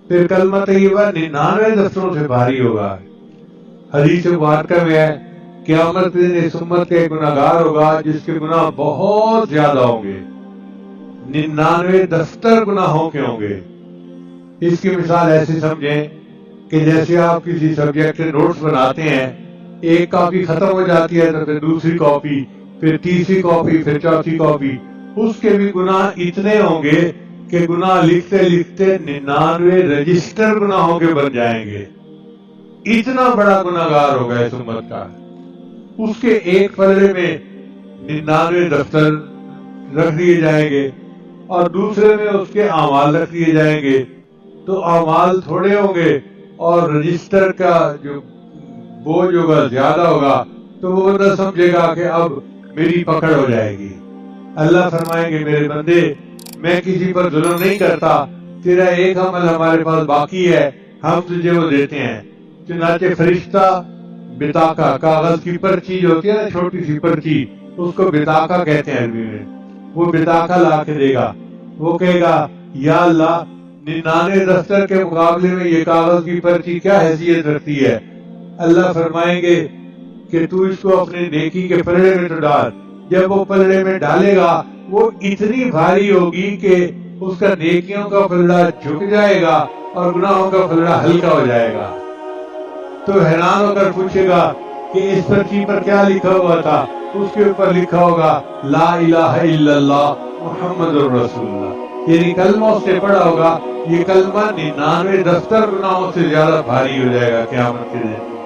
پھر کلمہ طیبہ 99 دفتروں سے بھاری ہوگا۔ حدیث مبارکہ میں ہے قیامت کے دن اس امت کا ایک گناہگار ہوگا جس کے گناہ بہت زیادہ ہوں گے، 99 دفتر گناہوں کے ہوں گے۔ اس کی مثال ایسے سمجھیں کہ جیسے آپ کسی سبجیکٹ کے نوٹس بناتے ہیں، ایک کاپی ختم ہو جاتی ہے تو پھر دوسری کاپی، پھر تیسری کاپی، پھر چوتھی کاپی، اس کے بھی گناہ اتنے ہوں گے کہ گناہ لکھتے لکھتے 99 رجسٹر گناہوں کے بن جائیں گے۔ اتنا بڑا گناہگار ہوگا اس امت کا۔ اس کے ایک پلڑے میں 99 دفتر رکھ دیے جائیں گے اور دوسرے میں اس کے اعمال رکھ دیے جائیں گے، تو اعمال تھوڑے ہوں گے اور رجسٹر کا جو بوجھ ہوگا زیادہ ہوگا، تو وہ بندہ سمجھے گا کہ اب میری پکڑ ہو جائے گی۔ اللہ فرمائیں گے میرے بندے میں کسی پر ظلم نہیں کرتا، تیرا ایک عمل ہمارے پاس باقی ہے، ہم تجھے وہ دیتے ہیں۔ چنانچہ فرشتہ بطاقہ، کاغذ کی پرچی جو ہوتی ہے نا، چھوٹی سی پرچی، اس کو بطاقہ کہتے ہیں عربی میں، وہ بطاقہ لا کے دے گا۔ وہ کہے گا یا اللہ 99 دفتر کے مقابلے میں یہ کاغذ کی پرچی کیا حیثیت رکھتی ہے؟ اللہ فرمائیں گے کہ تو اس کو اپنے نیکی کے پلڑے میں تو ڈال۔ جب وہ پلڑے میں ڈالے گا وہ اتنی بھاری ہوگی کہ اس کا نیکیوں کا پلڑا جھک جائے گا اور گناہوں کا پلڑا ہلکا ہو جائے گا۔ تو حیران ہو کر پوچھے گا کہ اس پرچی پر کیا لکھا ہوا تھا؟ اس کے اوپر لکھا ہوگا لا الہ الا اللہ محمد رسول اللہ، یعنی کلمہ اس نے پڑھا ہوگا۔ یہ کلمہ 99 دفتر گناہوں سے زیادہ بھاری ہو جائے گا قیامت کے دن۔